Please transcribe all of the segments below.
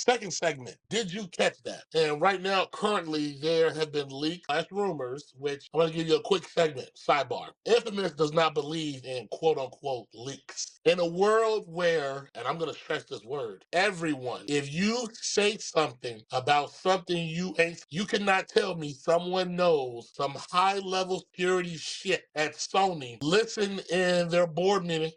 second segment. Did you catch that? And right now, currently, there have been leaks / rumors, which I'm going to give you a quick segment. Sidebar. Infamous does not believe in quote unquote leaks. In a world where, and I'm going to stress this word, everyone, if you say something about something you cannot tell me someone knows some high level security shit at Sony, listened in their board meeting,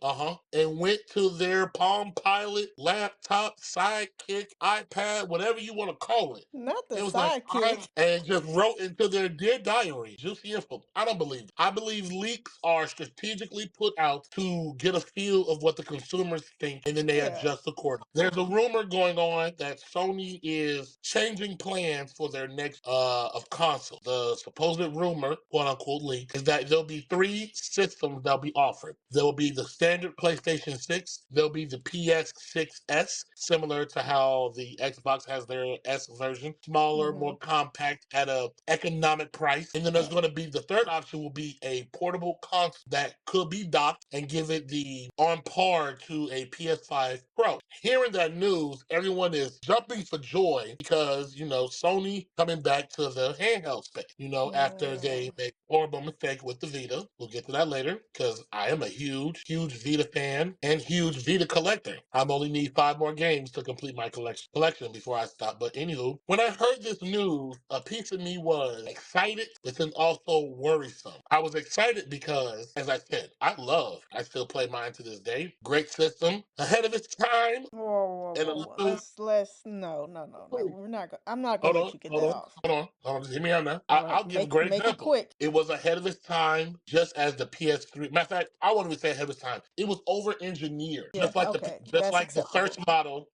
and went to their Palm Pilot, laptop, sidekick, iPad, whatever you want to call it. Not the It was like, sidekick. and just wrote into their dear diary, juicy info. I don't believe it. I believe leaks are strategically put out to get a feel of what the consumers think, and then they Yeah. adjust accordingly. There's a rumor going on that Sony is changing plans for their next of console. The supposed rumor, quote unquote leak, is that there'll be 3 systems that'll be offered. There will be the standard PlayStation 6, there'll be the PS6S, similar to how the Xbox has their S version, smaller, Mm-hmm. more compact at a economic price. And then there's going to be the third option will be a portable console that could be docked and give it the on par to a PS5 Pro. Hearing that news, everyone is jumping for joy because, Sony coming back to the handheld space, after they Mm. make horrible mistake with the Vita. We'll get to that later because I am a huge, huge Vita fan and huge Vita collector. I only need 5 more games to complete my collection before I stop. But anywho, when I heard this news, a piece of me was excited, but then also worrisome. I was excited because, as I said, I still play mine to this day. Great system, ahead of its time, Whoa, whoa, and a whoa, whoa. little. No, no, no, no. We're not. I'm not gonna Hold let on, you get hold that on, off. hold on. Just hear me out now. All right, I'll give a great make it example. quick. It was ahead of its time, just as the PS3. Matter of fact, I won't even say ahead of its time. It was over engineered, Yeah. Okay, just that's like acceptable.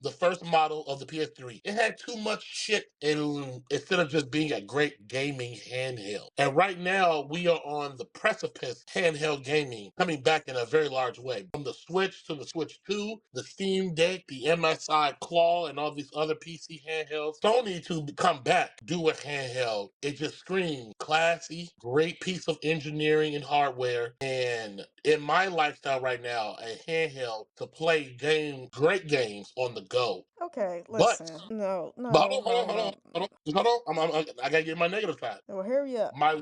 the first model of the PS3. It had too much shit instead of just being a great gaming handheld. And right now, we are on the precipice handheld gaming coming back in a very large way. From the Switch to the Switch 2, the Steam Deck, the MSI Claw, and all these other PC handhelds. Sony to come back, do a handheld. It just screams classy, great piece of engineering and hardware. And in my lifestyle right now, a handheld to play great games on the go. Okay, But, listen. No, but no, no, no. hold on. I gotta get my negative side. Well, hurry up. My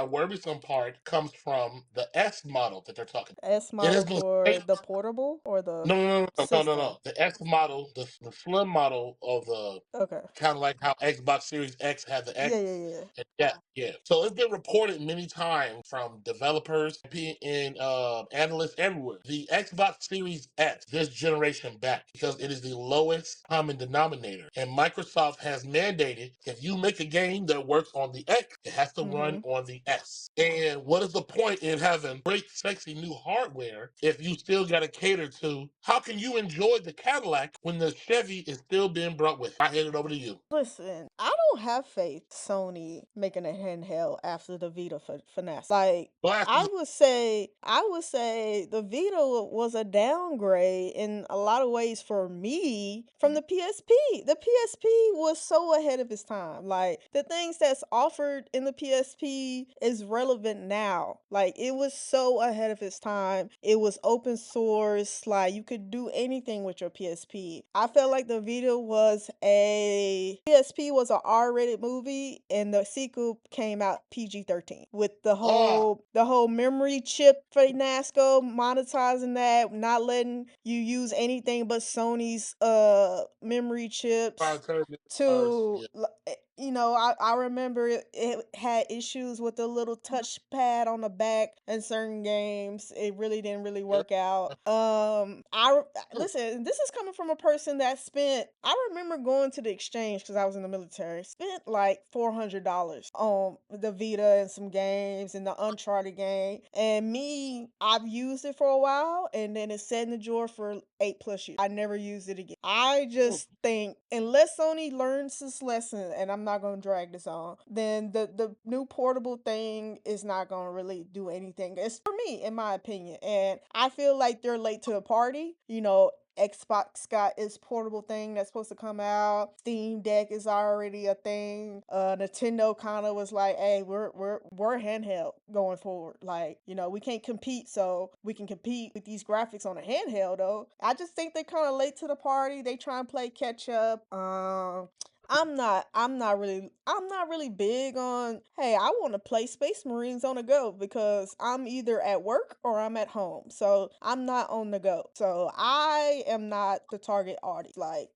worrisome part comes from the S model that they're talking. S It has model been for stated. the portable or the No, no, no, no, no, no, system? no. The X model, the slim model of the Okay. kind of like how Xbox Series X had the Yeah, X. yeah, yeah. And yeah, yeah. So it's been reported many times from developers and analysts everywhere. The Xbox Series X this generation back because it is the lowest common denominator. And Microsoft has mandated if you make a game that works on the X, it has to run Mm-hmm. on the S. And what is the point in having great, sexy new hardware if you still got to cater to how can you enjoy the Cadillac when the Chevy is still being brought with? I hand it over to you. Listen, I don't have faith Sony making a handheld after the Vita finesse. Like Glasses. I would say the Vita was a downgrade in a lot of ways for me from the PSP. The PSP was so ahead of its time. Like the things that's offered in the PSP is relevant now. Like it was so ahead of its time. It was open source. Like you could do anything with your PSP. I felt like the Vita was a PSP was an R-rated movie, and the sequel came out PG-13 with Ah, the whole memory chip fiasco, monetizing that, not letting you use anything but Sony's memory chips proprietary cars. to Yeah. I remember it had issues with the little touchpad on the back in certain games. It really didn't really Yeah. work out. Listen, this is coming from a person that spent, I remember going to the exchange because I was in the military, spent like $400 on the Vita and some games and the Uncharted game. And me, I've used it for a while and then it sat in the drawer for 8+ years. I never used it again. I just think unless Sony learns this lesson, and I'm not gonna drag this on, then the new portable thing is not gonna really do anything. It's for me, in my opinion. And I feel like they're late to the party. Xbox got its portable thing that's supposed to come out. Steam Deck is already a thing. Nintendo kind of was like, "Hey, we're handheld going forward. Like, we can't compete, so we can compete with these graphics on a handheld though." I just think they kind of late to the party. They try and play catch up. I'm not really big on, hey, I want to play Space Marines on the go because I'm either at work or I'm at home. So I'm not on the go. So I am not the target audience, like,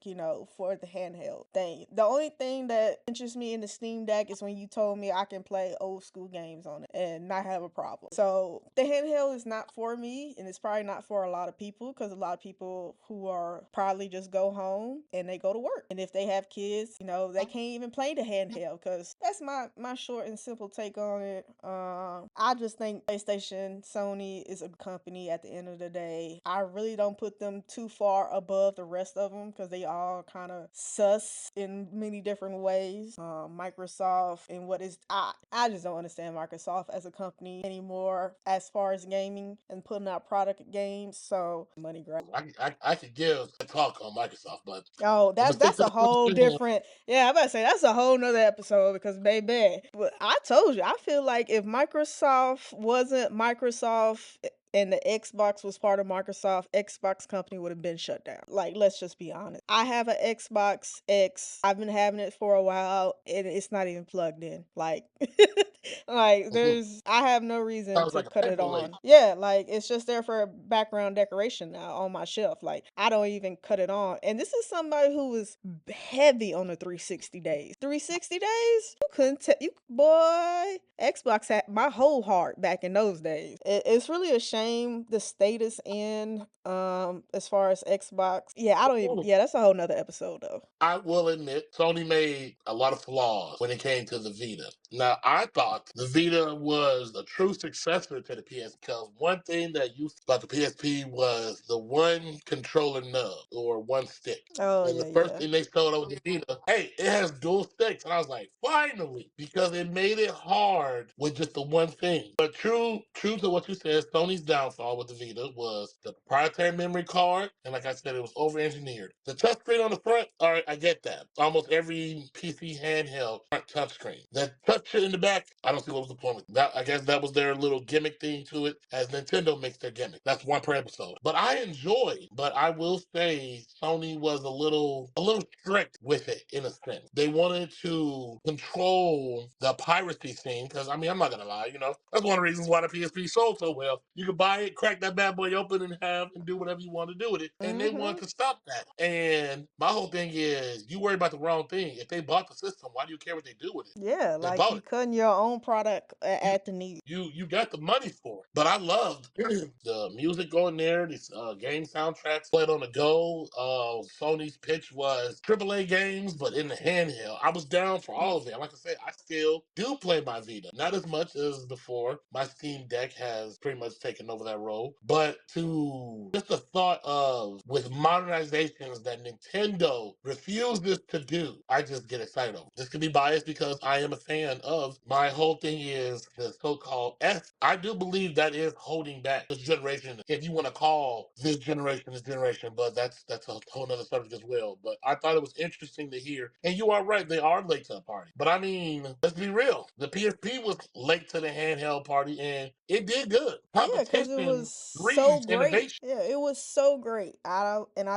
for the handheld thing. The only thing that interests me in the Steam Deck is when you told me I can play old school games on it and not have a problem. So the handheld is not for me, and it's probably not for a lot of people because a lot of people who are probably just go home and they go to work. And if they have kids, they can't even play the handheld because that's my short and simple take on it. I just think PlayStation, Sony is a company at the end of the day. I really don't put them too far above the rest of them because they all kind of sus in many different ways. Microsoft and what is I just don't understand Microsoft as a company anymore as far as gaming and putting out product games. So money grab. I could give a talk on Microsoft, but Oh, I'm gonna stick that's to a the whole PlayStation. different. Yeah, I'm about to say that's a whole nother episode because baby, but I told you, I feel like if Microsoft wasn't Microsoft and the Xbox was part of Microsoft, Xbox company would have been shut down. Like, let's just be honest. I have an Xbox X. I've been having it for a while and it's not even plugged in. Like like I have no reason Sounds to like a cut it paperweight. on. Yeah, like it's just there for background decoration now on my shelf. Like I don't even cut it on. And this is somebody who was heavy on the 360 days. 360 days? You couldn't tell you boy. Xbox had my whole heart back in those days. It's really a shame the status in as far as Xbox. Yeah, I don't even yeah, that's a whole nother episode though. I will admit, Sony made a lot of flaws when it came to the Vita. Now, I thought the Vita was a true successor to the PS because one thing that you about the PSP was the one controller nub or one stick. Oh And the yeah, first yeah. thing they showed up with the Vita, hey, it has dual sticks. And I was like, finally, because it made it hard with just the one thing. But true to what you said, Sony's downfall with the Vita was the proprietary memory card. And like I said, it was over engineered. The touchscreen on the front, all right, I get that. Almost every PC handheld front touchscreen. That touch shit in the back, I don't see what was the point with that. I guess that was their little gimmick thing to it, as Nintendo makes their gimmick. That's one per episode. But I enjoyed. But I will say Sony was a little strict with it in a sense. They wanted to control the piracy scene because I mean I'm not gonna lie, that's one of the reasons why the PSP sold so well. You could buy it, crack that bad boy open, and have and do whatever you want to do with it, and they wanted Mm-hmm. to stop that. And my whole thing is, you worry about the wrong thing. If they bought the system, why do you care what they do with it? Yeah, They like bought you it. cutting your own product You at the knee. you got the money for it. But I loved the music going there, these game soundtracks played on the go. Sony's pitch was AAA games, but in the handheld. I was down for all of it. Like I said, I still do play my Vita. Not as much as before. My Steam Deck has pretty much taken over that role. But to just the thought of with modernizations that Nintendo refuses to do, I just get excited over. This could be biased because I am a fan of. My whole thing is the so-called S. I do believe that is holding back this generation. If you want to call this generation, but that's a whole nother subject as well. But I thought it was interesting to hear. And you are right, they are late to the party. But I mean, let's be real. The PSP was late to the handheld party and it did good. Yeah, because it was Competition so breeds great. innovation. Yeah, it was so great. I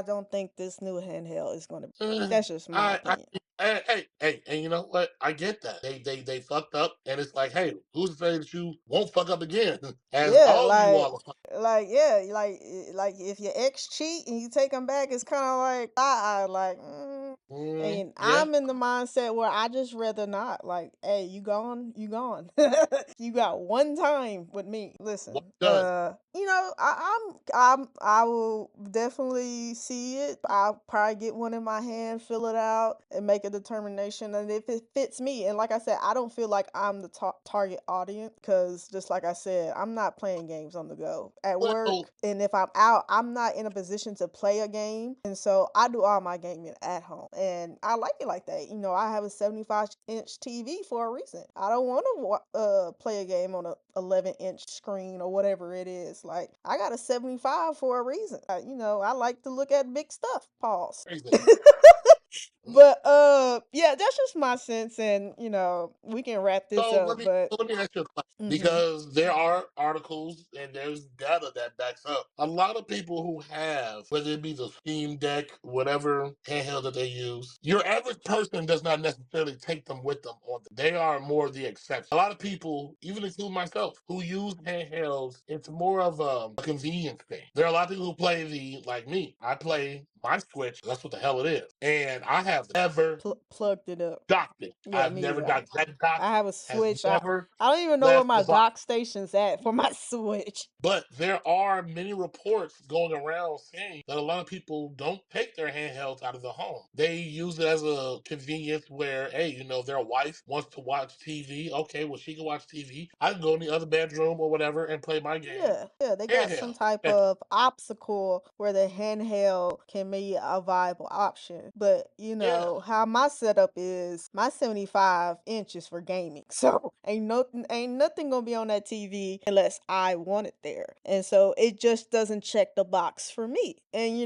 don't think this new handheld is gonna. Uh, That's just my I, opinion. hey, and you know what? I get that. They fucked up, and it's like, hey, who's to say that you won't fuck up again? As Yeah, all of you all are. yeah, like if your ex cheat and you take them back, it's kind of like like. And Yeah, I'm in the mindset where I just rather not. Like, hey, you gone, you gone. You got one time with me. Listen, well done. I will definitely see it. I'll probably get one in my hand, fill it out, and make a determination. And if it fits me, and like I said, I don't feel like I'm the target audience because, just like I said, I'm not playing games on the go at Well, work. And if I'm out, I'm not in a position to play a game. And so I do all my gaming at home. And I like it like that. I have a 75-inch TV for a reason. I don't want to play a game on a 11-inch screen or whatever it is. pause. Like, I got a 75 for a reason. I like to look at big stuff. Pause. Crazy. But yeah, that's just my sense, and we can wrap this So up. But let me ask you a question hmm because there are articles and there's data that backs up a lot of people who have, whether it be the Steam Deck, whatever handheld that they use. Your average person does not necessarily take them with them on. They are more the exception. A lot of people, even including myself, who use handhelds, it's more of a convenience thing. There are a lot of people who play like me. I play my Switch. That's what the hell it is, and I have never plugged it up. docked it. Yeah, I've me never either. docked. That dock I have a has Switch. never I don't even know where left my the box. dock station's at for my Switch. But there are many reports going around saying that a lot of people don't take their handhelds out of the home. They use it as a convenience where, hey, their wife wants to watch TV. Okay, well, she can watch TV. I can go in the other bedroom or whatever and play my game. Yeah, they got some Handheld. type of obstacle where the handheld can be a viable option. But Yeah. how my setup is, my 75 inches for gaming. So ain't nothing gonna be on that TV unless I want it there. And so it just doesn't check the box for me. And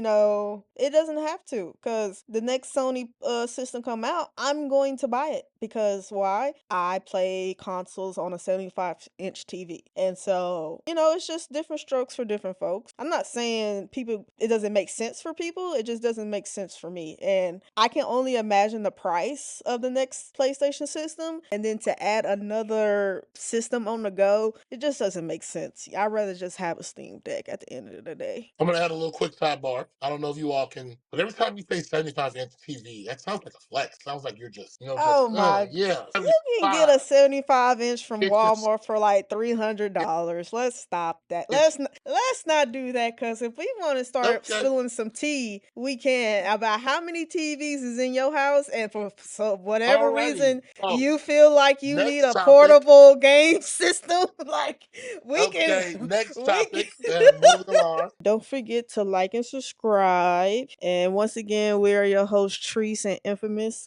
it doesn't have to, because the next Sony system come out, I'm going to buy it. Because why? I play consoles on a 75-inch TV. And so, it's just different strokes for different folks. I'm not saying it doesn't make sense for people. It just doesn't make sense for me. And I can only imagine the price of the next PlayStation system. And then to add another system on the go, it just doesn't make sense. I'd rather just have a Steam Deck at the end of the day. I'm gonna add a little quick sidebar. I don't know if you all can, but every time you say 75-inch TV, that sounds like a flex. Sounds like you're just, Oh my, yeah, you can get a 75. 75-inch from It's just, Walmart for like $300. Let's stop that. it's Let's not do that, because if we want to start okay. spilling some tea, we can about how many TVs is in your house, and for so whatever Alrighty. reason Oh, you feel like you need next a topic. portable game system, like we can Okay, next we topic. And moving along. don't forget to like and subscribe. And once again, we are your hosts, Trice and Infamous.